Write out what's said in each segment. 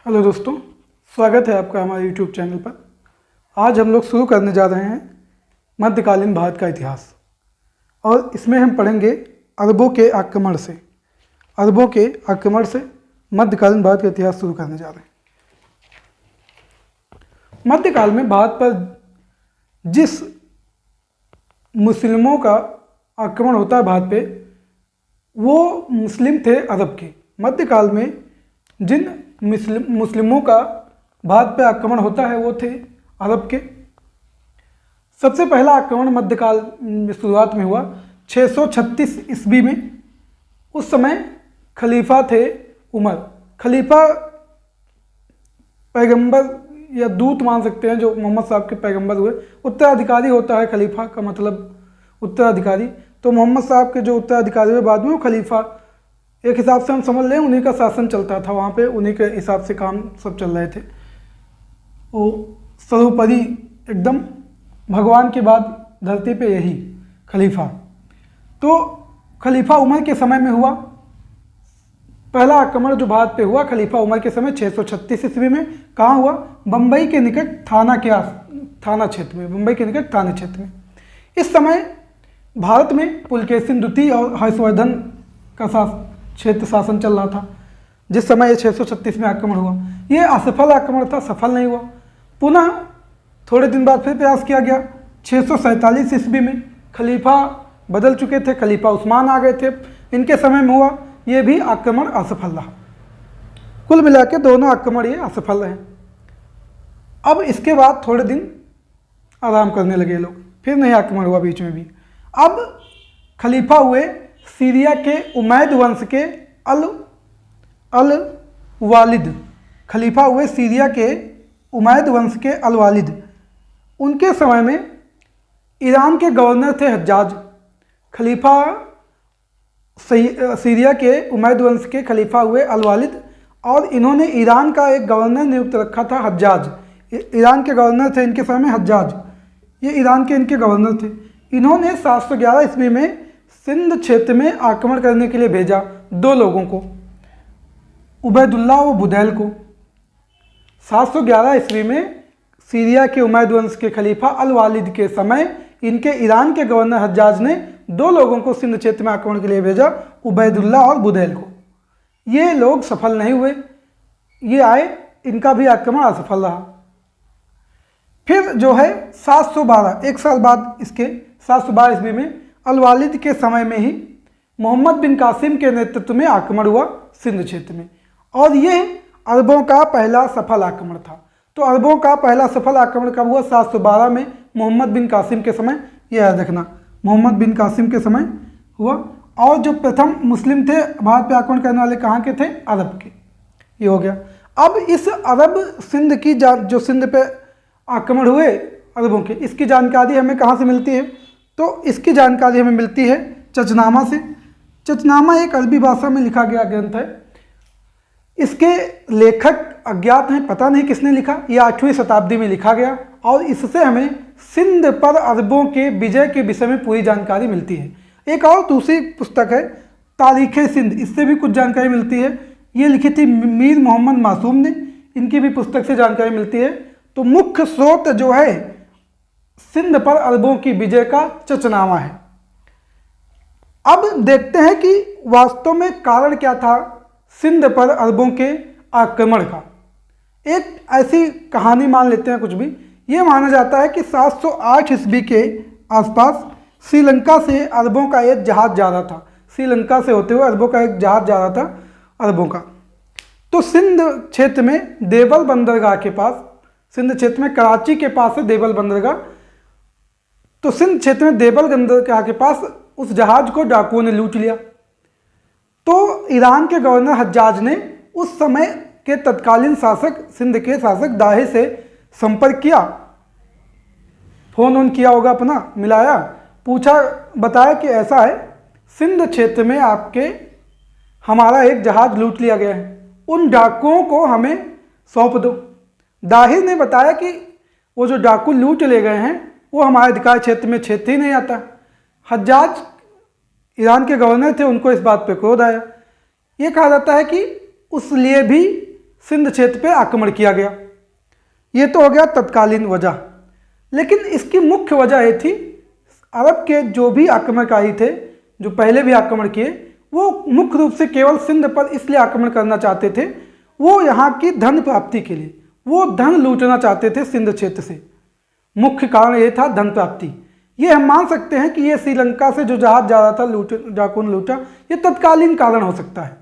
Hello दोस्तों, स्वागत है आपका हमारे यूट्यूब चैनल पर। आज हम लोग शुरू करने जा रहे हैं मध्यकालीन भारत का इतिहास और इसमें हम पढ़ेंगे अरबों के आक्रमण से मध्यकालीन भारत का इतिहास शुरू करने जा रहे हैं। मध्यकाल में भारत पर जिस मुस्लिमों का आक्रमण होता है भारत पे, वो मुस्लिम थे अरब के। मध्यकाल में जिन मुस्लिमों का भारत पे आक्रमण होता है वो थे अरब के। सबसे पहला आक्रमण मध्यकाल में शुरुआत में हुआ 636 ईस्वी में। उस समय खलीफा थे उमर। खलीफा पैगंबर या दूत मान सकते हैं, जो मोहम्मद साहब के पैगंबर हुए। उत्तराधिकारी होता है खलीफा का मतलब उत्तराधिकारी। तो मोहम्मद साहब के जो उत्तराधिकारी हुए बाद में वो खलीफा, एक हिसाब से हम समझ लें उन्हीं का शासन चलता था वहाँ पे, उन्हीं के हिसाब से काम सब चल रहे थे। वो सर्वोपरि एकदम भगवान के बाद धरती पे यही खलीफा। तो खलीफा उमर के समय में हुआ पहला आक्रमण जो भारत पे हुआ। खलीफा उमर के समय 636 ईस्वी में। कहाँ हुआ? बम्बई के निकट थाना क्षेत्र में। बम्बई के निकट थाना क्षेत्र में। इस समय भारत में पुलकेशिन द्वितीय और हर्षवर्धन का क्षेत्र शासन चल रहा था जिस समय ये 636 में आक्रमण हुआ। ये असफल आक्रमण था, सफल नहीं हुआ। पुनः थोड़े दिन बाद फिर प्रयास किया गया 647 ईस्वी में। खलीफा बदल चुके थे, खलीफा उस्मान आ गए थे, इनके समय में हुआ। ये भी आक्रमण असफल रहा। कुल मिला के दोनों आक्रमण ये असफल रहे। अब इसके बाद थोड़े दिन आराम करने लगे लोग, फिर नहीं आक्रमण हुआ बीच में भी। अब खलीफा हुए सीरिया के उमैद वंश के अल वालिद। खलीफा हुए सीरिया के उमैद वंश के अल वालिद। उनके समय में ईरान के गवर्नर थे हज्जाज। खलीफा सीरिया के उमैद वंश के खलीफा हुए अल वालिद, और इन्होंने ईरान का एक गवर्नर नियुक्त रखा था हज्जाज। ईरान के गवर्नर थे इनके समय में हज्जाज। ये ईरान के इनके गवर्नर थे। इन्होंने 711 ईस्वी में सिंध क्षेत्र में आक्रमण करने के लिए भेजा दो लोगों को, उबैदुल्लाह और बुदैल को। 711 ईस्वी में सीरिया के उमैद वंश के खलीफा अल वालिद के समय इनके ईरान के गवर्नर हज्जाज ने दो लोगों को सिंध क्षेत्र में आक्रमण के लिए भेजा, उबैदुल्लाह और बुदैल को। ये लोग सफल नहीं हुए, ये आए, इनका भी आक्रमण असफल रहा। फिर जो है 712, एक साल बाद इसके 712 ईस्वी में अल वालिद के समय में ही मोहम्मद बिन कासिम के नेतृत्व में आक्रमण हुआ सिंध क्षेत्र में, और यह अरबों का पहला सफल आक्रमण था। तो अरबों का पहला सफल आक्रमण कब हुआ? 712 में मोहम्मद बिन कासिम के समय। यह याद रखना, मोहम्मद बिन कासिम के समय हुआ। और जो प्रथम मुस्लिम थे भारत पे आक्रमण करने वाले, कहाँ के थे? अरब के। ये हो गया। अब इस अरब सिंध की जो सिंध पे आक्रमण हुए अरबों के, इसकी जानकारी हमें कहाँ से मिलती है? तो इसकी जानकारी हमें मिलती है चचनामा से। चचनामा एक अरबी भाषा में लिखा गया ग्रंथ है। इसके लेखक अज्ञात हैं, पता नहीं किसने लिखा। यह 8वीं शताब्दी में लिखा गया, और इससे हमें सिंध पर अरबों के विजय के विषय में पूरी जानकारी मिलती है। एक और दूसरी पुस्तक है तारीख़ सिंध, इससे भी कुछ जानकारी मिलती है। ये लिखी थी मीर मोहम्मद मासूम ने, इनकी भी पुस्तक से जानकारी मिलती है। तो मुख्य स्रोत जो है सिंध पर अरबों की विजय का चचनामा है। अब देखते हैं कि वास्तव में कारण क्या था सिंध पर अरबों के आक्रमण का। एक ऐसी कहानी मान लेते हैं कुछ भी। ये माना जाता है कि 708 ईस्वी के आसपास श्रीलंका से अरबों का एक जहाज जा रहा था। श्रीलंका से होते हुए अरबों का एक जहाज जा रहा था अरबों का। तो सिंध क्षेत्र में देवल बंदरगाह के पास, सिंध क्षेत्र में कराची के पास है देवल बंदरगाह। तो सिंध क्षेत्र में देवल बंदरगाह के पास उस जहाज को डाकुओं ने लूट लिया। तो ईरान के गवर्नर हज्जाज ने उस समय के तत्कालीन शासक, सिंध के शासक दाहे से संपर्क किया, फोन किया होगा अपना, मिलाया, पूछा, बताया कि ऐसा है सिंध क्षेत्र में हमारा एक जहाज लूट लिया गया है, उन डाकुओं को हमें सौंप दो। दाहिर ने बताया कि वो जो डाकू लूट ले गए हैं वो हमारे अधिकार क्षेत्र में क्षेत्र ही नहीं आता। हज्जाज ईरान के गवर्नर थे, उनको इस बात पे क्रोध आया। ये कहा जाता है कि उस लिए भी सिंध क्षेत्र पे आक्रमण किया गया। ये तो हो गया तत्कालीन वजह। लेकिन इसकी मुख्य वजह ये थी, अरब के जो भी आक्रमणकारी थे, जो पहले भी आक्रमण किए, वो मुख्य रूप से केवल सिंध पर इसलिए आक्रमण करना चाहते थे, वो यहाँ की धन प्राप्ति के लिए, वो धन लूटना चाहते थे सिंध क्षेत्र से। मुख्य कारण ये था धन प्राप्ति। ये हम मान सकते हैं कि ये श्रीलंका से जो जहाज जा रहा था डाकुओं ने लूटा, ये तत्कालीन कारण हो सकता है,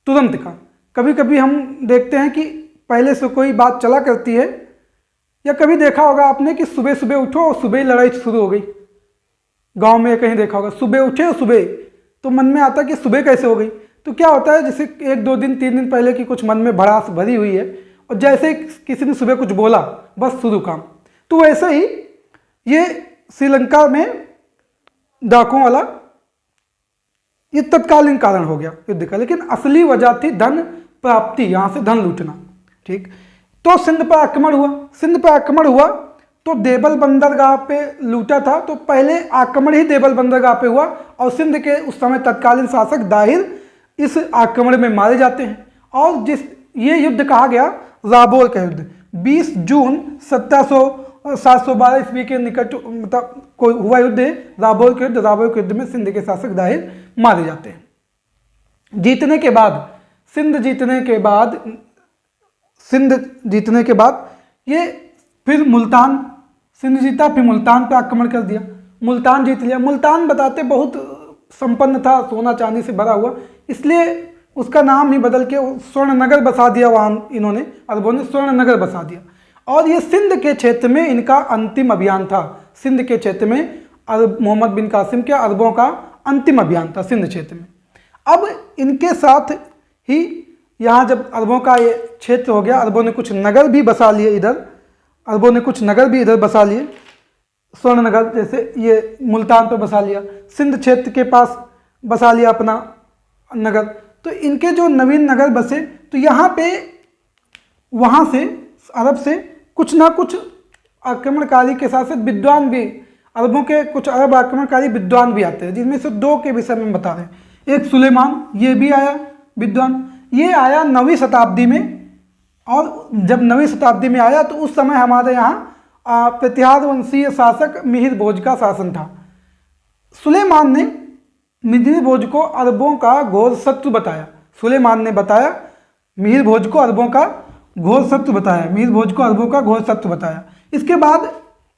तुरंत का। कभी कभी हम देखते हैं कि पहले से कोई बात चला करती है, या कभी देखा होगा आपने कि सुबह सुबह उठो और सुबह ही लड़ाई शुरू हो गई। गांव में कहीं देखा होगा, सुबह उठे और सुबह, तो मन में आता कि सुबह कैसे हो गई। तो क्या होता है, जैसे 1 2 दिन 3 दिन पहले की कुछ मन में भड़ास भरी हुई है, और जैसे किसी ने सुबह कुछ बोला, बस शुरू काम। तो वैसे ही ये श्रीलंका में डाकुओं वाला ये तत्कालीन कारण हो गया युद्ध का, लेकिन असली वजह थी धन प्राप्ति, यहाँ से धन लूटना। ठीक, तो सिंध पर आक्रमण हुआ। सिंध पर आक्रमण हुआ तो देवल बंदरगाह पे लूटा था, तो पहले आक्रमण ही देवल बंदरगाह पे हुआ, और सिंध के उस समय तत्कालीन शासक दाहिर इस आक्रमण में मारे जाते हैं। और ये युद्ध कहा गया राबोर का युद्ध। 20 जून 712 ईस्वी के निकट मतलब कोई हुआ युद्ध है, राबोर के युद्ध। राबोर के युद्ध में सिंध के शासक दाहिर मारे जाते हैं। जीतने के बाद, सिंध जीतने के बाद ये फिर मुल्तान, सिंध जीता, फिर मुल्तान पे आक्रमण कर दिया, मुल्तान जीत लिया। मुल्तान बताते बहुत संपन्न था, सोना चांदी से भरा हुआ, इसलिए उसका नाम ही बदल के स्वर्ण नगर बसा दिया वहाँ इन्होंने, अरबों ने स्वर्ण नगर बसा दिया। और ये सिंध के क्षेत्र में इनका अंतिम अभियान था। सिंध के क्षेत्र में मोहम्मद बिन कासिम के अरबों का अंतिम अभियान था सिंध क्षेत्र में। अब इनके साथ ही यहाँ जब अरबों का ये क्षेत्र हो गया, अरबों ने कुछ नगर भी बसा लिए इधर, अरबों ने कुछ नगर भी इधर बसा लिए, स्वर्ण नगर जैसे ये मुल्तान पर बसा लिया, सिंध क्षेत्र के पास बसा लिया अपना नगर। तो इनके जो नवीन नगर बसे, तो यहाँ पे वहाँ से अरब से कुछ ना कुछ आक्रमणकारी के साथ साथ विद्वान भी, अरबों के कुछ अरब आक्रमणकारी विद्वान भी आते हैं, जिनमें से 2 के विषय में बता रहे हैं। एक सुलेमान, ये भी आया विद्वान, ये आया 9वीं शताब्दी में। और जब 9वीं शताब्दी में आया तो उस समय हमारे यहाँ प्रतिहार वंशीय शासक मिहिर भोज का शासन था। सुलेमान ने मिहिर भोज को अरबों का घोर शत्रु बताया। सुलेमान ने बताया मिहिर भोज को अरबों का घोर शत्रु बताया, मिहिर भोज को अरबों का घोर शत्रु बताया। इसके बाद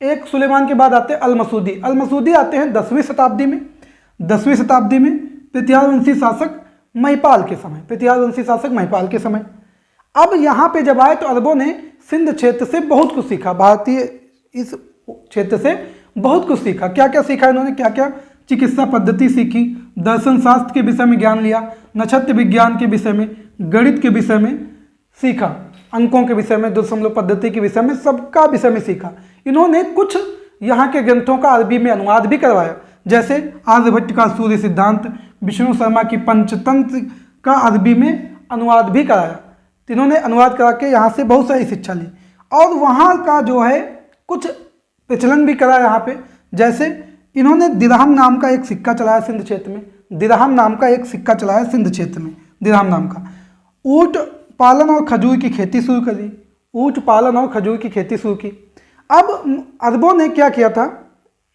एक सुलेमान के बाद आते हैं अल-मसूदी। अल-मसूदी आते हैं 10वीं शताब्दी में। 10वीं शताब्दी में प्रतिहार वंशी शासक महिपाल के समय, प्रतिहार वंशी शासक महिपाल के समय। अब यहाँ पे जब आए तो अरबों ने सिंध क्षेत्र से बहुत कुछ सीखा, भारतीय इस क्षेत्र से बहुत कुछ सीखा। क्या क्या सीखा इन्होंने, क्या क्या चिकित्सा पद्धति सीखी, दर्शन शास्त्र के विषय में ज्ञान लिया, नक्षत्र विज्ञान के विषय में, गणित के विषय में सीखा, अंकों के विषय में, दशमलव पद्धति के विषय में, सबका विषय में सीखा। इन्होंने कुछ यहाँ के ग्रंथों का अरबी में अनुवाद भी करवाया, जैसे आर्यभट्ट का सूर्य सिद्धांत, विष्णु शर्मा की पंचतंत्र का अरबी में अनुवाद भी कराया। इन्होंने अनुवाद करा के यहाँ से बहुत सारी शिक्षा ली। और वहाँ का जो है कुछ प्रचलन भी करा यहाँ पे, जैसे इन्होंने दिरहम नाम का एक सिक्का चलाया सिंध क्षेत्र में, दिरहम नाम का एक सिक्का चलाया सिंध क्षेत्र में, दिरहम नाम का। ऊँट पालन और खजूर की खेती शुरू करी, ऊँट पालन और खजूर की खेती शुरू की। अब अरबों ने क्या किया था,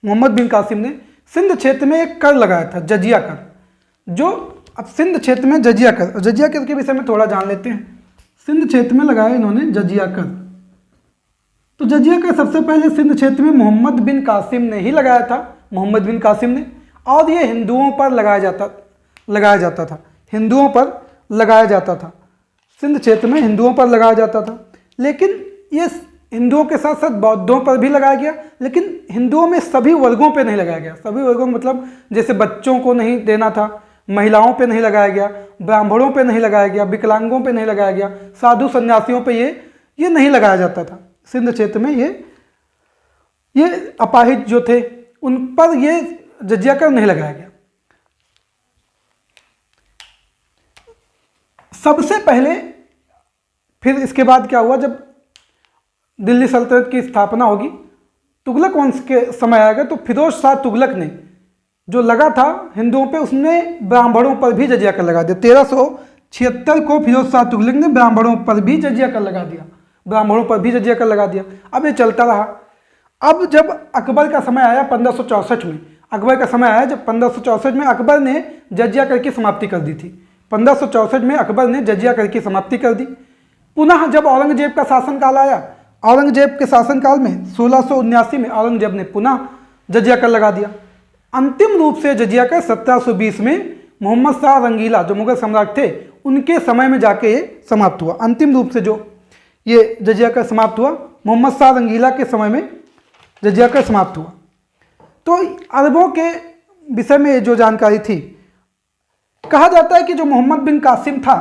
मोहम्मद बिन कासिम ने सिंध क्षेत्र में एक कर लगाया था, जजिया कर, जो अब सिंध क्षेत्र में जजिया कर, जजिया कर के विषय में थोड़ा जान लेते हैं। सिंध क्षेत्र में लगाया इन्होंने जजिया कर। तो जजिया कर सबसे पहले सिंध क्षेत्र में मोहम्मद बिन कासिम ने ही लगाया था, मोहम्मद बिन कासिम ने। और ये हिंदुओं पर लगाया जाता था, हिंदुओं पर लगाया जाता था, सिंध क्षेत्र में हिंदुओं पर लगाया जाता था। लेकिन ये हिंदुओं के साथ साथ बौद्धों पर भी लगाया गया, लेकिन हिंदुओं में सभी वर्गों पे नहीं लगाया गया। सभी वर्गों मतलब जैसे बच्चों को नहीं देना था, महिलाओं पे नहीं लगाया गया, ब्राह्मणों पे नहीं लगाया गया, विकलांगों पे नहीं लगाया गया, साधु सन्यासियों पे ये नहीं लगाया जाता था। सिंध क्षेत्र में ये अपाहिज जो थे उन पर ये जजिया कर नहीं लगाया गया। सबसे पहले फिर इसके बाद क्या हुआ, जब दिल्ली सल्तनत की स्थापना होगी, तुगलक वंश के समय आएगा, तो फिरोज शाह तुगलक ने जो लगा था हिंदुओं पे, उसने ब्राह्मणों पर भी जजिया कर लगा दिया। 76 को फिरोज शाह तुगलक ने ब्राह्मणों पर भी जजिया कर लगा दिया, ब्राह्मणों पर भी जजिया कर लगा दिया। अब ये चलता रहा। अब जब अकबर का समय आया 1564 में, अकबर का समय आया जब 1564 में अकबर ने जजिया कर की समाप्ति कर दी थी। 1564 में अकबर ने जजिया कर की समाप्ति कर दी। पुनः जब औरंगजेब का शासनकाल आया, औरंगजेब के शासनकाल में 1679 में औरंगजेब ने पुनः जजिया कर लगा दिया। अंतिम रूप से जजिया कर 1720 में मोहम्मद शाह रंगीला जो मुगल सम्राट थे उनके समय में जाके ये समाप्त हुआ। अंतिम रूप से जो ये जजिया कर समाप्त हुआ मोहम्मद शाह रंगीला के समय में जजिया कर समाप्त हुआ। तो अरबों के विषय में जो जानकारी थी, कहा जाता है कि जो मोहम्मद बिन कासिम था